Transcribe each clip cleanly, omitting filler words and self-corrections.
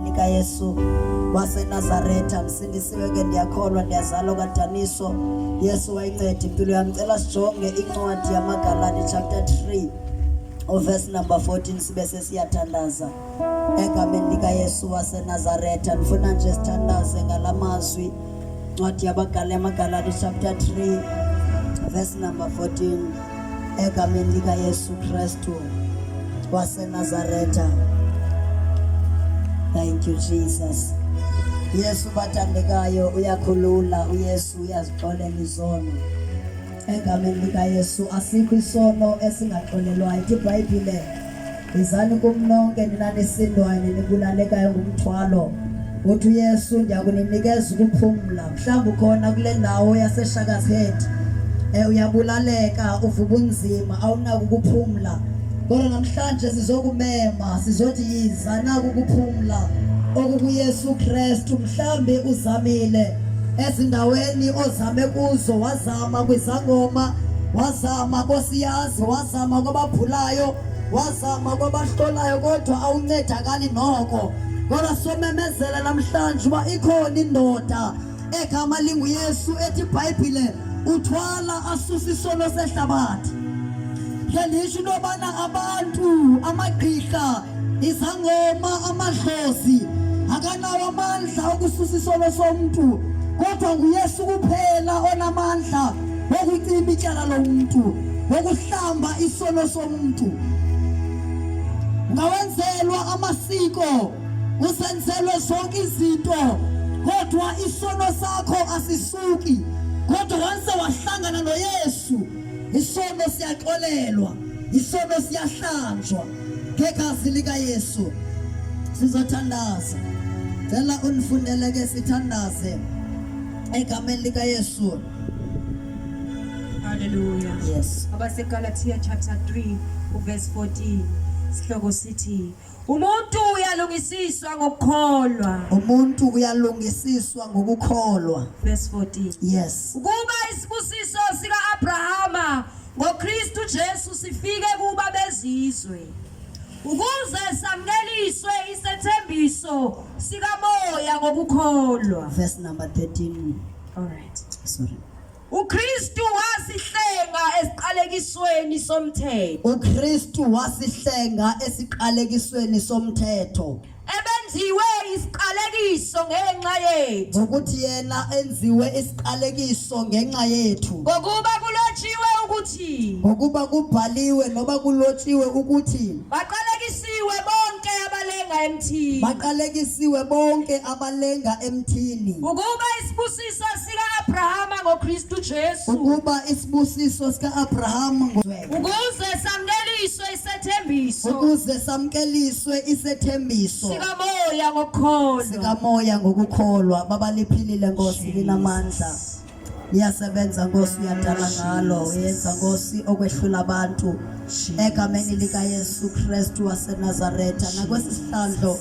lika Yesu waseNazaretha. Msindisiwe ke, ndiyakholwa ndiyazalwa kadaniso. Yesu wayinceda impilo yami. Cela sijonge incwadi yamaGalati chapter 3 verse number 14 sibe sesiyathandaza egameni lika Yesu waseNazaretha. Ndifuna nje sithandaze ngalamazwi. Incwadi yamaGalati chapter 3 verse number 14 egameni lika Yesu Kristu waseNazaretha. Thank you Jesus. Yesu bathandekayo uyakhulula, uYesu uyazixolela izono. Egameni lika Yesu asikho isono esingaxolelwayo. iBhayibhile izani kumnonke nina nesindwane nibulalekayo ngumthwalo. Uthi uYesu ndiyakuninikeza ukuphumla. Mhlawumbe ukhona kule ndawo yaseShakazhead uyabulaleka, uvuka unzima, awunaki ukuphumla. Kodwa namhlanje sizokumema, sizothi yiza naku ukuphumla okukuYesu Kristu. Mhlambe uzamile ezindaweni ozame kuzo, wazama kwizangoma, wazama kosiyazi, wazama kwabaphulayo, wazama kwabahlolayo, kodwa awuncedakali noko. Kodwa somemezela namhlanje uba ikhona indoda egama linguYesu ethi iBhayibhile uthwala asusa isono sehlabathi. Ngendisho into yobana abantu, amagqirha, izangoma, amadlozi akanawo amandla okususa isono somntu, kodwa nguYesu kuphela onamandla wokucima ityala lomntu, wokuhlamba isono somntu. Ungawenzelwa amasiko, usenzelwe zonke izinto, kodwa isono sakho asisuki. Kodwa once wahlangana noYesu, isono siyaxolelwa, isono siyahlanjwa ngegazi lika Yesu. Sizothandaza. Cela unifundele ke sithandaze egameni lika Yesu. Hallelujah. Yes. AbaseGalatia chapter 3 verse 14. Sihloko sithi umuntu uyalungisiswa ngokukholwa. Umuntu uyalungisiswa ngokukholwa. Verse 14. Yes. Ukuba isibusiso sika Abrahama ngoKristu Jesu sifike kuba bezizwe, ukuze samkeliswe isethembiso sika moya ngokukholwa. Verse number 13. All right. Sorry. uKristu wasihlenga esiqalekisweni somthetho. uKristu wasihlenga esiqalekisweni somthetho. Ebenziwe isiqalekiso ngenxa yethu. Ukuthi yena enziwe isiqalekiso ngenxa yethu. Ngokuba kulotshiwe ukuthi. Ngokuba kubhaliwe noba kulotshiwe ukuthi. Baqalekisiwe bonke abalenga emthini. Baqalekisiwe bonke abalenga emthini. Ukuba isibusiso sika Abrahama ngoKristu Jesu. Ukuba isibusiso sika Abrahama ukuze samkeliswe isethembiso. ukuze samkeliswe isethembiso sikamoya ngokukholwa. sikamoya ngokukholwa. Baba liphilile Nkosi, linamandla. Iyasebenza Nkosi, uyadala ngalo, uyenza Nkosi okwehlula abantu. Egameni lika Yesu Kristu waseNazaretha nakwesihlandlo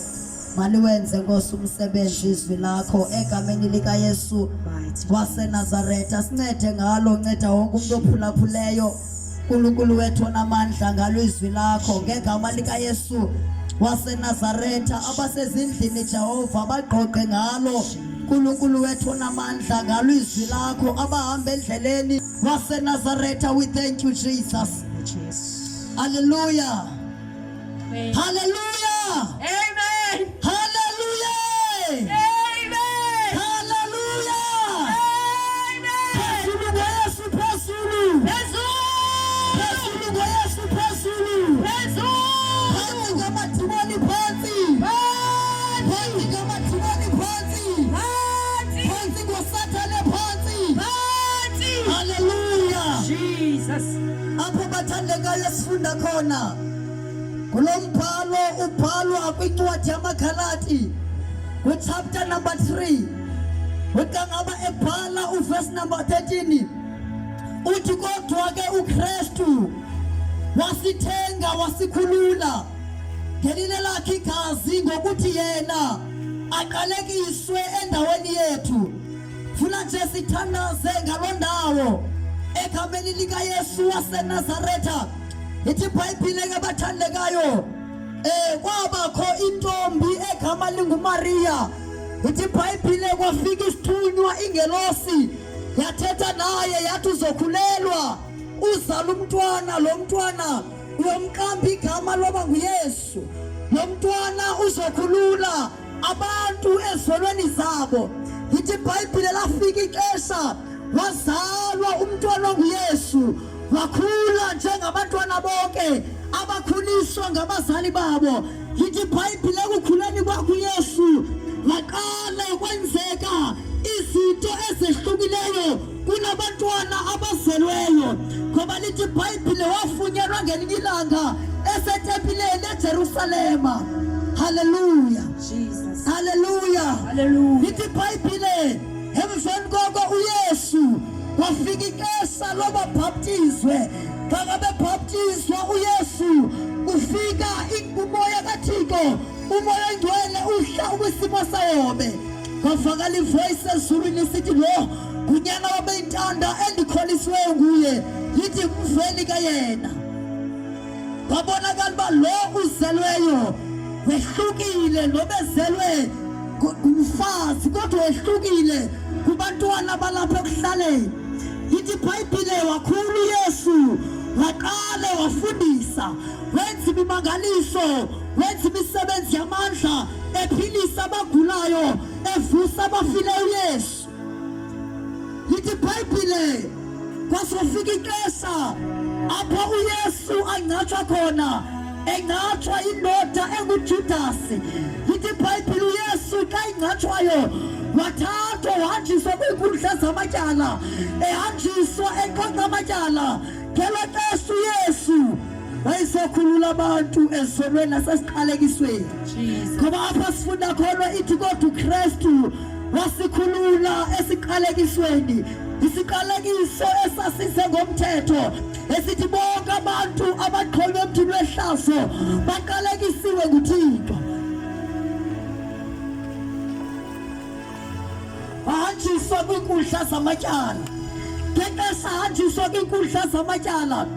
maliwenze Nkosi umsebenzi izwi lakho egameni lika Yesu waseNazaretha. Sincede ngalo, nceda wonke umuntu ophulaphuleyo. uNkulunkulu wethu onamandla, ngalo izwi lakho ngegama lika Yesu waseNazaretha. Abasezindlini Jehova bagqoqe ngalo, uNkulunkulu wethu onamandla, ngalo izwi lakho. Abahamba endleleni waseNazaretha, we thank you Jesus. Hallelujah. Amen. Hallelujah. Amen. Hallelujah. Amen. Hallelujah. Amen. Phezulu ngoYesu, phezulu. Phezulu ngoYesu, phezulu. Phansi ngamadimoni, phansi. Phansi ngamadimoni, phansi. Phansi ngoSathane, phansi. Hallelujah. Jesus. Apho bathandekayo sifunda khona kulombhalo ubhalwa kwincwadi yamaGalati chapter number 3. Utangaba ebhala verse number 13. Uthi kodwa ke uKristu wasithenga, wasikhulula ngelinye lakhe igazi, ngokuthi yena aqalekiswe endaweni yethu. Funa nje sithandaze ngaloo ndawo egameni lika Yesu waseNazaretha. Ithi iBhayibhile ke bathandekayo kwabakho intombi egama linguMaria. Ithi iBhayibhile kwafika isithunywa ingelosi yathetha naye yathi uzokhulelwa uzala umntwana, lo mntwana uyomqamba igama loba nguYesu. Lo mntwana uzokhulula abantu ezolweni zabo. Ithi iBhayibhile lafika ixesha wazalwa umntwana onguYesu, wakhula njengabantwana bonke abakhuliswa ngabazali babo. Ithi iBhayibhile ekukhuleni kwakhe uYesu waqala kwenzeka izinto ezehlukileyo kunabantwana abazelweyo, ngoba lithi iBhayibhile wafunyanwa ngelinye ilanga esetempileni eJerusalema. Haleluya, Jesus. haleluya, Hallelujah. lithi iBhayibhile emveni koko uYesu wafika ixesha loba baptizwe. Xa bebaptizwa uYesu ufika umoya kaThixo, umoya oyingcwele uhla kwisimo sayobe. Kwavakala ivoice ezulwini isithi, lo ngunyana wabeyintanda endikholisiweyo nguye, yithi mveli kayena. Kwabonakala uba lo uzelweyo wehlukile nobezelwe ngumfazi, kodwa wehlukile kubantwana balapha ekuhlaleni. Yithi iBhayibhile wakhula uYesu, waqala wafundisa, wenza imimangaliso, wenza imisebenzi yamandla, ephilisa abagulayo, evusa abafileyo uYesu. Yithi iBhayibhile kwasofika ixesha apho uYesu angcatshwa khona, engcatshwa indoda enguJudasi. Yithi iBhayibhile uYesu xa ingcatshwayo wathathwa wahanjiswa kwiinkundla zamatyala, ehanjiswa enqaqa amatyala. Ngelo xesha uYesu wayesokhulula abantu ezonweni nasesiqalekisweni. Ngoba apha sifunda khona ithi kodwa uKristu wasikhulula esiqalekisweni, isiqalekiso esasize ngomthetho, esithi bonke abantu abaqholwe emthini wehlazo baqalekisiwe nguThixo. Wahanjiswa kwiinkundla zamatyala. Ngexesha hanjiswa kwiinkundla zamatyala,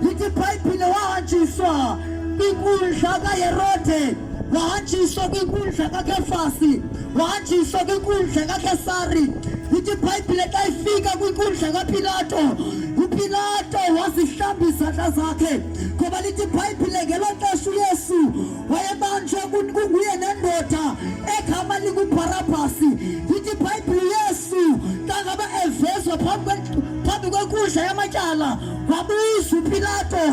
lithi iBhayibhile wahanjiswa kwinkundla kaHerode, wahanjiswa kwinkundla kaKefasi, wahanjiswa kwinkundla kaKesari. Lithi iBhayibhile xa ifika kwinkundla kaPilato, uPilato wazihlamba izandla zakhe, ngoba lithi iBhayibhile ngelo xesha uYesu wayebanjwe kunguye nendoda egama linguBharabhasi. Lithi iBhayibhile uYesu xa ngabe evezwa phambi kwenkundla yamatyala, wabuza uPilato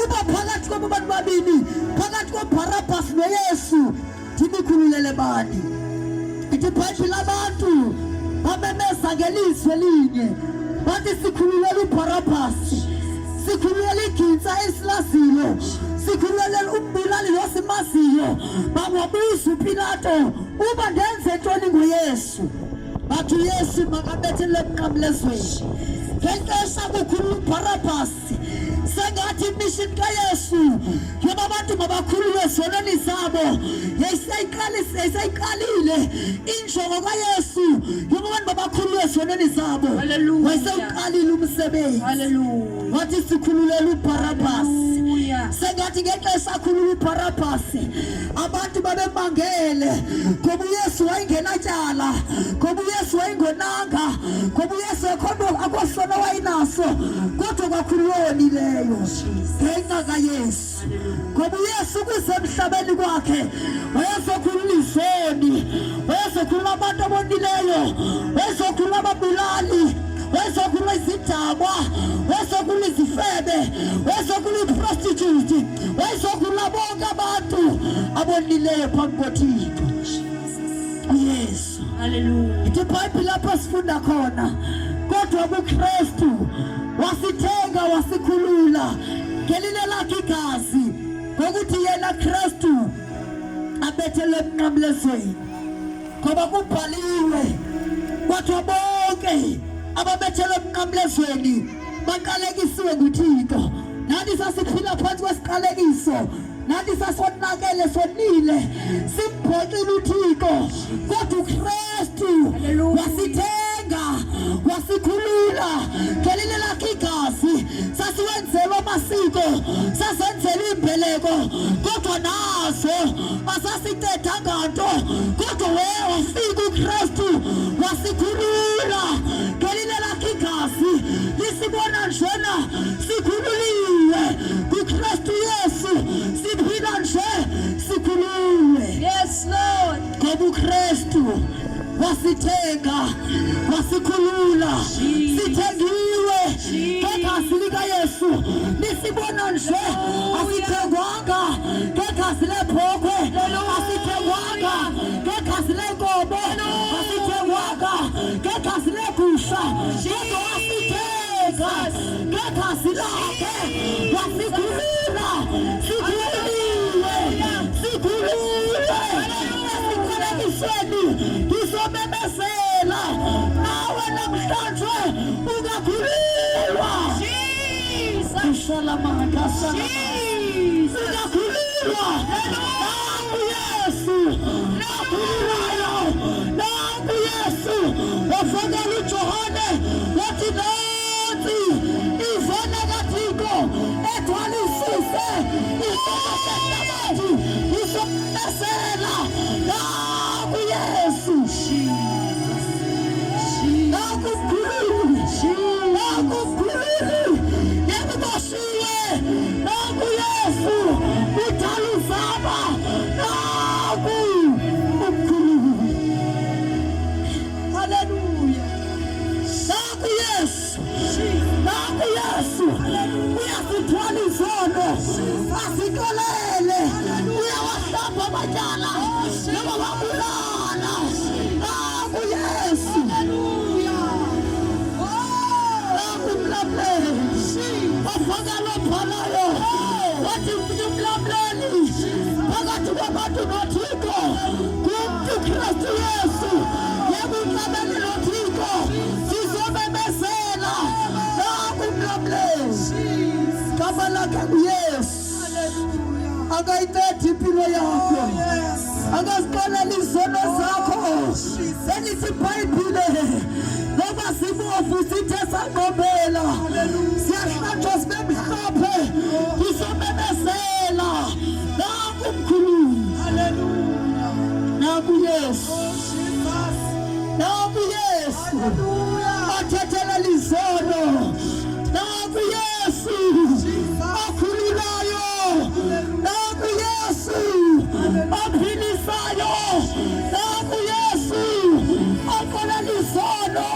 uba phakathi kwabo bantu babini, phakathi koBharabhasi noYesu, ndinikhululele bani? Ithi iBhayibhile abantu bamemeza ngelizwi linye, bathi sikhululele uBharabhasi, sikhululele igintsa esilazilo, sikhululele umbulali losimaziyo. Bawabuza uPilato uba ndenze ntoni ngoYesu? Bathi uYesu makabethelwe emnqamlezweni. Ngexesha kukhulula uBharabhasi, sengathi imission kaYesu yoba abantu mabakhululwe ezonweni zabo yayiseyiqalile. Injongo kaYesu yoba abantu mabakhululwe ezonweni zabo wayesewuqalile umsebenzi. Wathi sikhululele uBharabhasi. Sengathi ngexesha akhulula uBharabhasi abantu babemangele, ngoba uYesu wayengenatyala, ngoba uYesu wayengonanga, ngoba uYesu akosono wayinaso, kodwa kwakhululwa owonileyo ngenxa kaYesu. Ngoba uYesu kusemhlabeni kwakhe wayezokhulula izoni, wayezokhulula abantu abonileyo, wayezokhulula ababulali, wayezokhulula izidakwa, wayezokhulula izifebe, wayezokhulula iprostitute, wayezokhulula bonke abantu abonileyo phambi koThixo uYesu. Hallelujah. Ithi iBhayibhile lapho sifunda khona, kodwa uKristu wasithenga wasikhulula ngelinye lakhe igazi, ngokuthi yena Kristu abethelwe emnqamlezweni. Ngoba kubhaliwe kwathiwa bonke ababethelwe emnqamlezweni baqalekisiwe nguThixo. Nathi sasiphila phansi kwesiqalekiso, nathi sasonakele sonile, simbhoxile uThixo, kodwa uKristu wasithenga wasikhulula ngelinye lakhe igazi. sasiwenzelwa amasiko, sasenzela imbeleko, kodwa nazo asasitethanga nto, kodwa wafika uKristu wasikhulula ngelinye lakhe igazi lisibona njena sikhululiwe kuKristu Yesu, siphila nje sikhululiwe. Yes, Lord. Ngoba uKristu wasithenga, wasikhulula, sithengiwe ngegazi likaYesu. Nisibona nje asithengwanga ngegazi lebhokhwe, asithengwanga ngegazi lenkomo, asithengwanga ngegazi legusha, kodwa wasithenga ngegazi lakhe, wasikhulula, sikhululiwe, sikhululiwe. Esikholekisweni ngizomemezela nawe namhlanje ungakhululwa. Salamanda, ungakhululwa. Nangu Yesu, nakhululayo, nangu Yesu. Wafakela uJohane wathi nansi ivona kaThixo ethwalisise isono sehlabathi, izomemezela nangu Yesu. Nangu mkhululi, nangu mkhululi, yekuboshiwe, nangu Yesu udala uzaba, nangu umkhululi. Haleluya. Nangu Yesu, nangu Yesu uyasithwala izono, asitolele, uyawahlamba amatyala noma wabulala. Nangu Yesu, nangu umlamleli wafakela ophalayo, wathi umlamleli phakathi kwabantu noThixo kumntu uKristu Yesu. Yebo umlamleli noThixo sizomemezela, nangu umlamleli. Igama lakhe nguYesu. Akayithethi impilo yakho, akazixoleli izono zakho. Selithi iBhayibhile noba sibovu sithe sangqobela, siyahlatshwa sibe mhlophe, sizomemezela nangu umkhululi. Nangu Yesu, nangu Yesu athethelela izono, nangu Yesu akhululayo, nangu Yesu aphilisayo, nangu Yesu akolela izono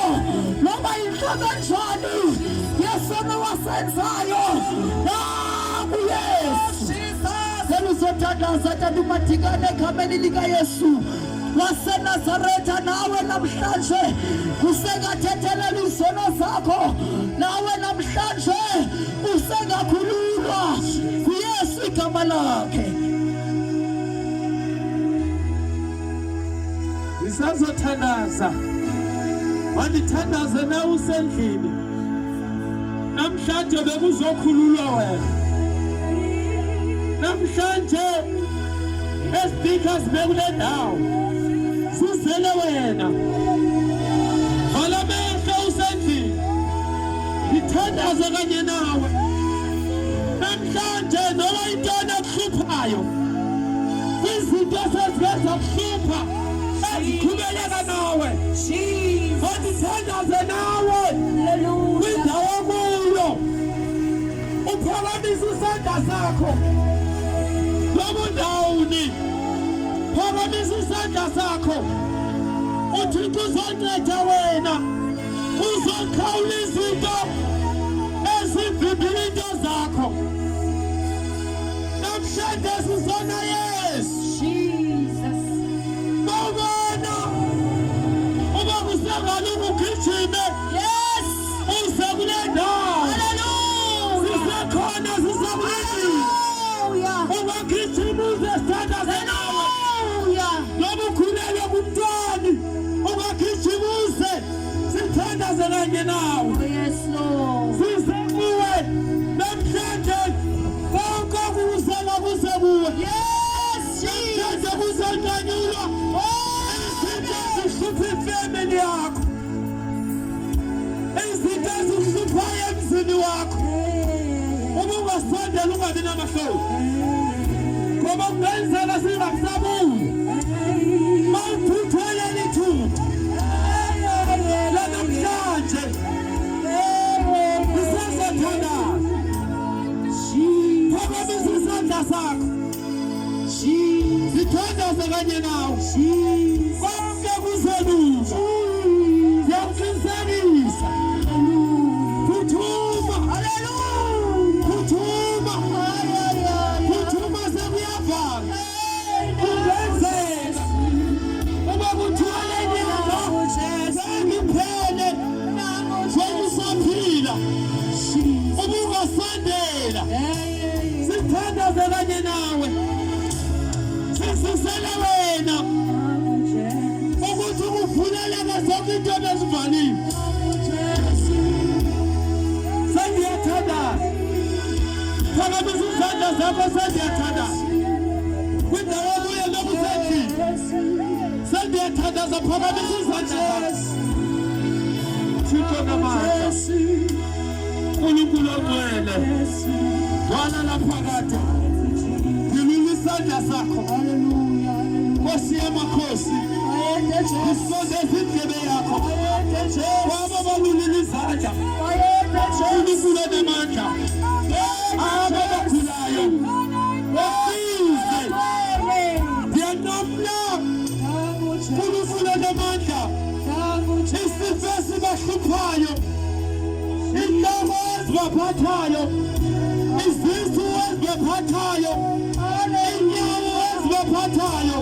noma yinhlobo enjani yesono wasenzayo, nangu Yesu. Seluzothandaza tata umathikane egameni likaYesu waseNazaretha. Nawe namhlanje usengathethelela izono zakho, nawe namhlanje usengakhululwa kuYesu igama lakhe. Ngisazothandaza, wandithandaze na usendlini, namhlanje bekuzokhululwa wena. Namhlanje speakers bekule ndawo sizele wena. Vala amehlo usendlini, ngithandaze kanye nawe. Namhlanje noba intwana ekuhluphayo, izinto eseziveza kuhlupha eziqhubeleka nawe, ngithandaze nawe kwindawo kuyo. Uphakamise isandla sakho lobo ndawuni, phakamise isandla sakho. UThixo uzonceda wena, uzokhawula izinto ezivimbile into zakho. Namhlanje sizona Yesu. Bawubona uba kusengalo ukugijime, Yes. uze kule ndawo. Hallelujah. Sisekhona, sisakulindile. Hallelujah. Ungagijima uze sithandaze nawe. Hallelujah. Noma ukhulelwe kumntwana, ungagijima uze sithandaze kanye nawe. Oh, yes, Lord. Size kuwe namhlanje, konke okukusela kuze kuwe. Yes, Namhlanje kuzonyanyulwa izinto ezihlupha ifemini yakho, izinto ezihluphayo emzini wakho. kahle ngoba kungenzeka singakusabuyi mawuphuthele lithuba lanamhlanje isasathandaza phakamisa isandla sakho sithandaze kanye nawe konke kuzelula yakuqinisekisa phuthuma phuthuma sekuyavala kungenzeka uba kuthiwa lenyanga sengiphele sengisaphila ubungasondela sithandaze kanye nawe sisisele wena ukuthi ukuvuleleka zonke into ezivaliwe sengiyathandaza phakamisa izandla zakho sengiyathandaza kwindawo kuye lokusendlini sengiyathandaza phakamisa izandla zakho Thixo namandla uNkulunkulu ongcwele wala laphakathi ngilula isandla sakho Nkosi yamakhosi isondeza indlebe yakho waba balulile izandla uNkulunkulu onamandla abagulayo wasize ndiyanqamla uNkulunkulu onamandla isifo esibahluphayo inhloko ezibaphathayo izisu ezibaphathayo inyawo ezibaphathayo